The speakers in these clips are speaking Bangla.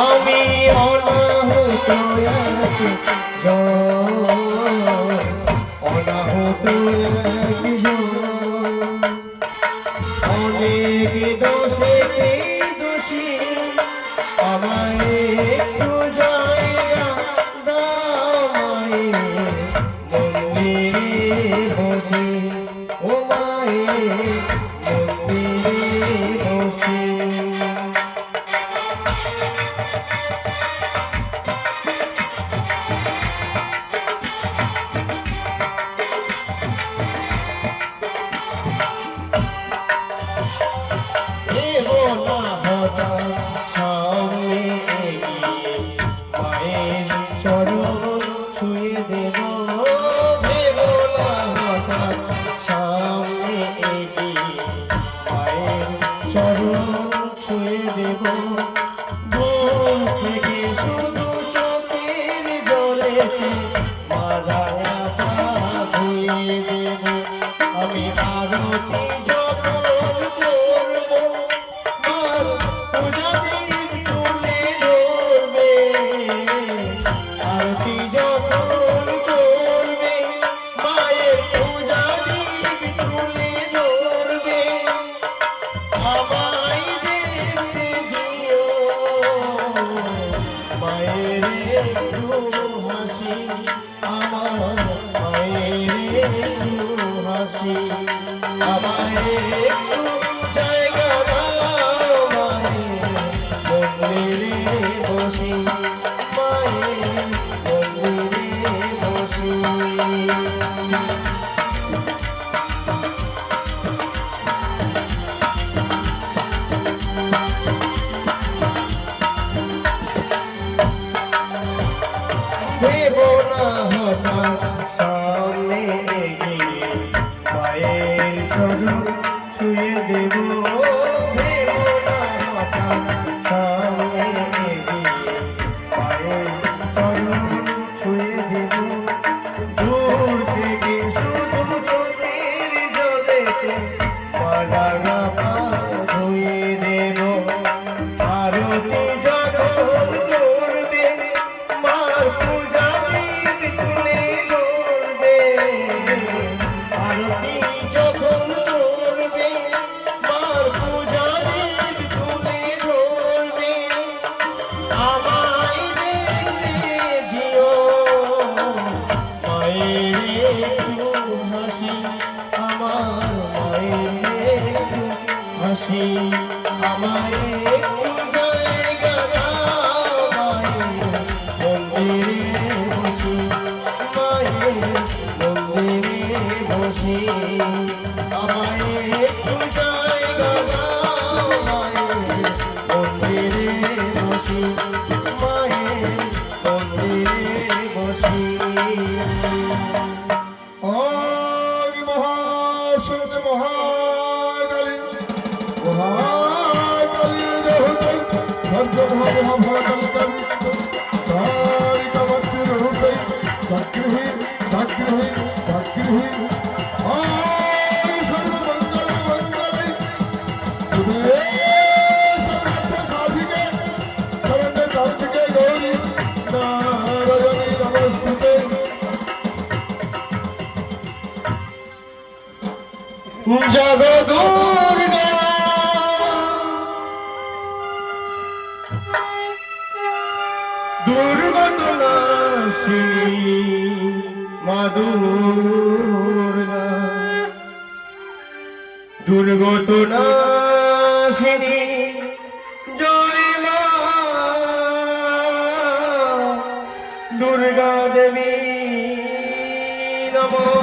আমি অনাহত আছি অনাহত অনেক দোষে দোষী আমায় একটু জায়গা দাও মন্দিরে বসে ও মায়ে মন্দিরে বসে সামনে এগিয়ে মায়ের চরণ ছুঁয়ে দেব ভেবো না হঠাৎ সামনে এগিয়ে মায়ের চরণ ছুঁয়ে দেব দূর থেকে শুধু চোখের জলেতে মারা পা ধুয়ে দেব আমি আরতি সামনে এগিয়ে মায়ের চরণ ছুঁয়ে দেব ভেবো না হঠাৎ সামনে এগিয়ে মায়ের চরণ ছুঁয়ে দেব দূর থেকে শুধু চোখের জলেতে মালা পা ধুয়ে দেব আরতি যখন করবে মার পূজা আমায় একটু জায়গা দাও মন্দিরে বসি মায়ের মন্দিরে বসি আমায় একটু জায়গা দাও মন্দিরে বসি মায়ের মন্দিরে বসি জগ দুর্গা দুর্গত নাশিনী মা দুর্গা দুর্গত নাশিনী জয় মা দুর্গা দেবী নমঃ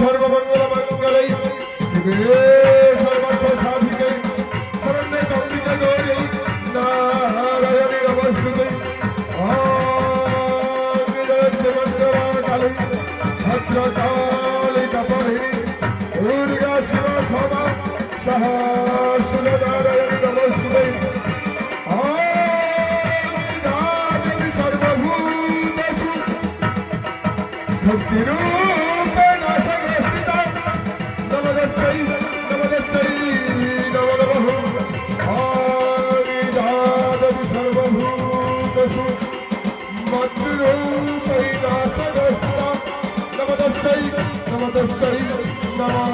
सर्वमंगल मंगलै शिवे सर्वार्थ साधिके शरण्ये त्र्यंबके गौरी नारायणी नमोस्तुते ओम विद्यावंतराकाले भद्रकाली कपालिनी दुर्गा शिवा क्षमा सहस्रनारायणी नमोस्तुते ओम सर्वभूतेषु शक्तिरूप मद्रूपैरासदस्ता नमदस्यै नमदस्यै नमः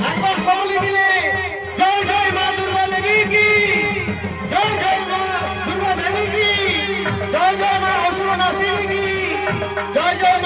একবার সকলে মিলে জয় জয় মা দুর্গা দেবী কি, জয় জয় মা দুর্গা দেবী কি, জয় জয় মা অসুর নাসিনী কি, জয় জয়